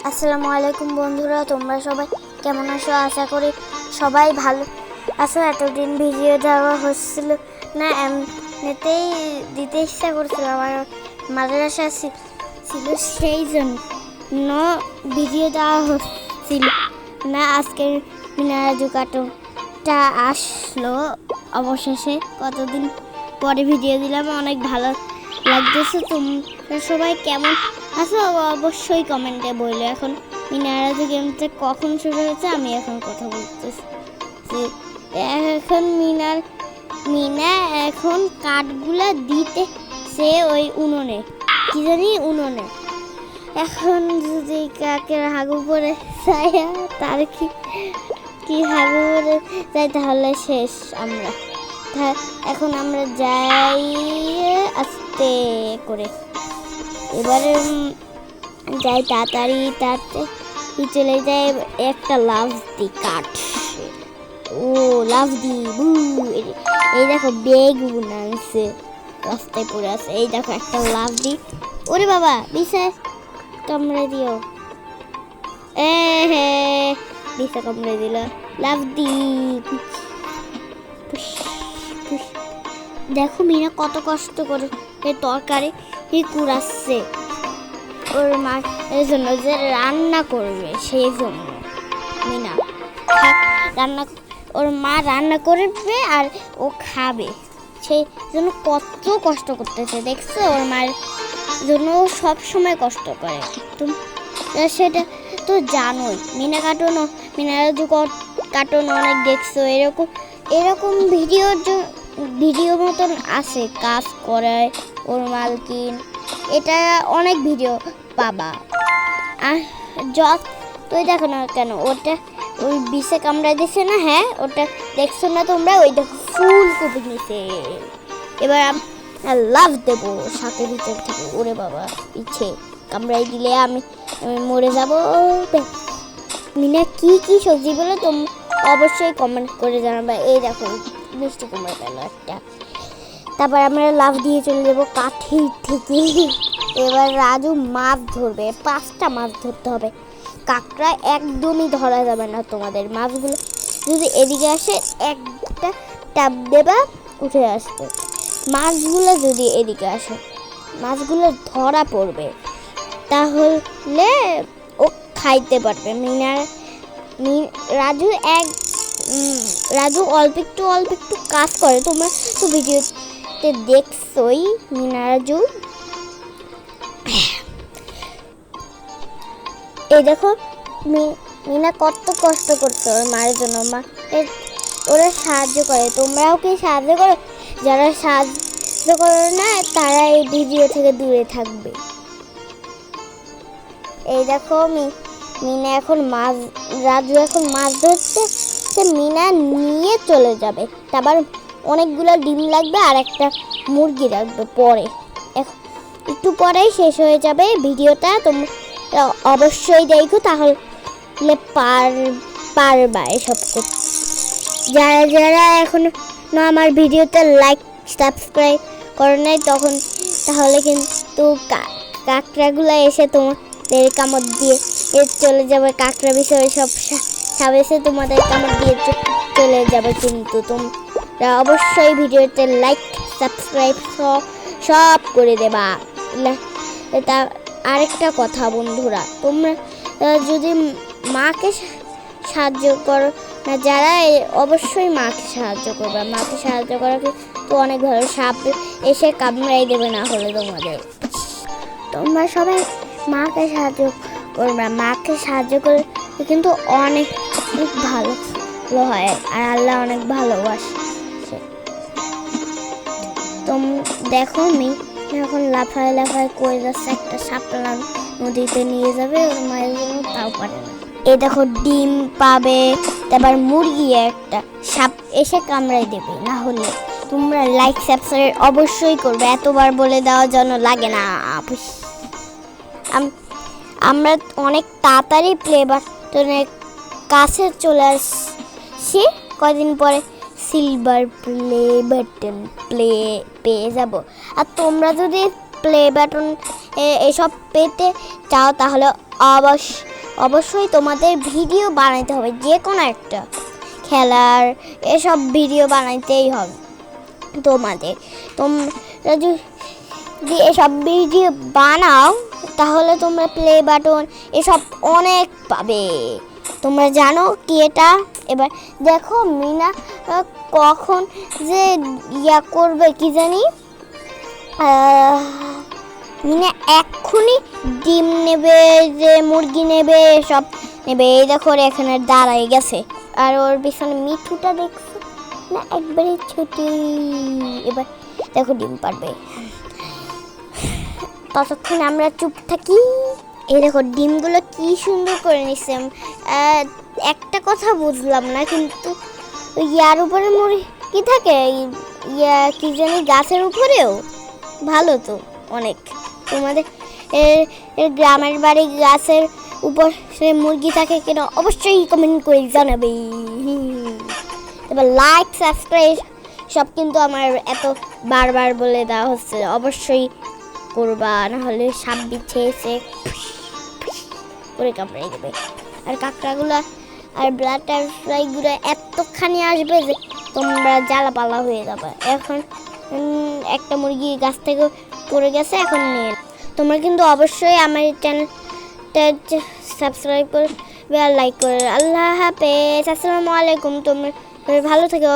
আসসালামু আলাইকুম বন্ধুরা, তোমরা সবাই কেমন আছো? আশা করি সবাই ভালো আছো। এতদিন ভিডিও দেওয়া হচ্ছিল না, এমনিতেই দিতে ইচ্ছা করছিল, আমার মাদ্রাসা ছিল সেই জন্য ভিডিও দেওয়া হচ্ছিল না। আজকে মিনারাজু কার্টুনটা আসলো অবশেষে, কতদিন পরে ভিডিও দিলাম, অনেক ভালো লাগতেছে। তোমরা সবাই কেমন আচ্ছা অবশ্যই কমেন্টে বললো। এখন মিনারাজু গেমটা কখন শুরু হয়েছে আমি এখন কথা বলতেছি। এখন মিনা এখন কাঠগুলা দিতে সে ওই উনুনে কি জানি উনুনে এখন যদি কাকের হাগু পরে যায় তার কি হাগু পরে যাই তাহলে শেষ। এখন আমরা যাই আস্তে করে, এবারে যাই তাড়াতাড়ি চলে যায়। একটা লাভ দি কাঠ, ও লাভ দি এই দেখো বেগুন আনছে রাস্তায় পড়ে আছে, এই দেখো একটা লাভ দি। ওরে বাবা বিশাল কামড়ে দিও, বিশা কামড়ে দিল। লাভ দি দেখো মিনা কত কষ্ট করে তরকারি কুড়াচ্ছে ওর মা এই জন্য, যে রান্না করবে সেই জন্য মিনা রান্না, ওর মা রান্না করবে আর ও খাবে সেই জন্য কত কষ্ট করতেছে। দেখছো ওর মায়ের জন্য ও সব সময় কষ্ট করে, তুমি সেটা তো জানোই। মিনারাজু কার্টুন অনেক দেখছো, এরকম ভিডিও মতন আছে, কাজ করে ওর মালকিন, এটা অনেক ভিডিও পাবা। আর তুই দেখো না কেন ওটা ওই বিষে কামড়া দিছে না, হ্যাঁ ওটা দেখছো না তোমরা? ওই দেখো ফুলকপি নিছে, এবার লাভ দেবো শাকের ভিতর থেকে। ওরে বাবা পিছে কামড়াই দিলে আমি মরে যাবো। মিনা কি সবজি বলো তুমি অবশ্যই কমেন্ট করে জানাবে। এই দেখো মিষ্টি কুমড়া গেল একটা, তারপর আমরা লাভ দিয়ে চলে যাবো কাঠির থেকে। এবার রাজু মাছ ধরবে, 5টা মাছ ধরতে হবে, কাঁকড়া একদমই ধরা যাবে না। তোমাদের মাছগুলো যদি এদিকে আসে একটা ট্যাপ দেবা উঠে আসবে, মাছগুলো যদি এদিকে আসে মাছগুলো ধরা পড়বে, তাহলে ও খাইতে পারবে। রাজু অল্প একটু কাজ করে, তোমরা তো ভিডিওতে দেখছোই। মিনারাজু এই দেখো মিনা কত কষ্ট করছে ওর মায়ের জন্য, মা ওরা সাহায্য করে। তোমরাও কি সাহায্য করো? যারা সাহায্য করো না তারা এই ভিডিও থেকে দূরে থাকবে। এই দেখো মিনা এখন রাজু এখন মাছ ধরছে, সে মিনা নিয়ে চলে যাবে। তারপর অনেকগুলো ডিম লাগবে আর একটা মুরগি রাখবে, পরে একটু পরেই শেষ হয়ে যাবে ভিডিওটা। তোমরা অবশ্যই দেখো, তাহলে পারবা এসব করতে। যারা এখন আমার ভিডিওতে লাইক সাবস্ক্রাইব করে নাই তাহলে কিন্তু কাঁকড়াগুলো এসে তোমাদের কামড় দিয়ে চলে যাবে। কাঁকড়া বিষয়ে সব এসে তোমাদের কামড় দিয়ে চলে যাবে, কিন্তু তোমরা অবশ্যই ভিডিওতে লাইক সাবস্ক্রাইব সব করে দেবা। এটা আরেকটা কথা বন্ধুরা, তোমরা যদি মাকে সাহায্য করো না যারা, অবশ্যই মাকে সাহায্য করবে। মাকে সাহায্য করা তো অনেক ভালো, সাপ এসে কামড়াই দেবে না হলে তোমাদের। তোমরা সবাই মাকে সাহায্য করবে, মাকে সাহায্য করলে কিন্তু অনেক ভালো হয়, আর আল্লাহ অনেক ভালোবাসে। দেখো এখন লাফায় করে যাচ্ছে, একটা সাপলা নদীতে নিয়ে যাবে ওর মায়ের জন্য, তাও পারে না। এই দেখো ডিম পাবে, তারপর মুরগি একটা সাপ এসে কামড়াই দেবে না হলে। তোমরা লাইক সাবস্ক্রাইব অবশ্যই করবে, এতবার বলে দেওয়ার জন্য লাগে না। আমরা অনেক তাড়াতাড়ি প্লে বাটনের কাছে চলে আসছি, কদিন পরে সিলভার প্লে বাটন পেয়ে যাব। আর তোমরা যদি প্লে বাটন এসব পেতে চাও তাহলে অবশ্যই তোমাদের ভিডিও বানাইতে হবে, যে কোনো একটা খেলার এসব ভিডিও বানাইতেই হবে তোমাদের। তোমরা যদি এসব ভিডিও বানাও তাহলে তোমরা প্লে বাটন এসব অনেক পাবে। তোমরা জানো কি এটা? এবার দেখো মিনা কখন যে ইয়া করবে কি জানি। মিনা এক্ষুনি ডিম নেবে, যে মুরগি নেবে, সব নেবে। এই দেখো এখানে দাঁড়াই গেছে, আর ওর পিছনে মিঠুটা দেখছো না, একবারে ছোটি। এবার দেখো ডিম পারবে, ততক্ষণ আমরা চুপ থাকি। এই দেখো ডিমগুলো কি সুন্দর করে নিচ্ছে। একটা কথা বুঝলাম না, কিন্তু ইয়ার উপরে মুরগি থাকে, ইয়া কি জানি গাছের উপরেও। ভালো তো অনেক। তোমাদের গ্রামের বাড়ি গাছের উপর মুরগি থাকে কিনা অবশ্যই কমেন্ট করে জানাবে। এবার লাইক সাবস্ক্রাইব সব কিন্তু আমার এত বারবার বলে দেওয়া হচ্ছে, অবশ্যই করবা, নাহলে সাপ বিছিয়েছে করে কামড়ে দেবে। আর কাঁকড়াগুলো আর বাটারফ্লাইগুলো এতখানি আসবে যে তোমরা জ্বালাপালা হয়ে যাবে। এখন একটা মুরগি গাছ থেকে পড়ে গেছে, এখন নিয়ে তোমরা কিন্তু অবশ্যই আমার চ্যানেলটা সাবস্ক্রাইব করবে আর লাইক করবে। আল্লাহ হাফেজ, আসসালামু আলাইকুম। তোমরা ভালো থেকো।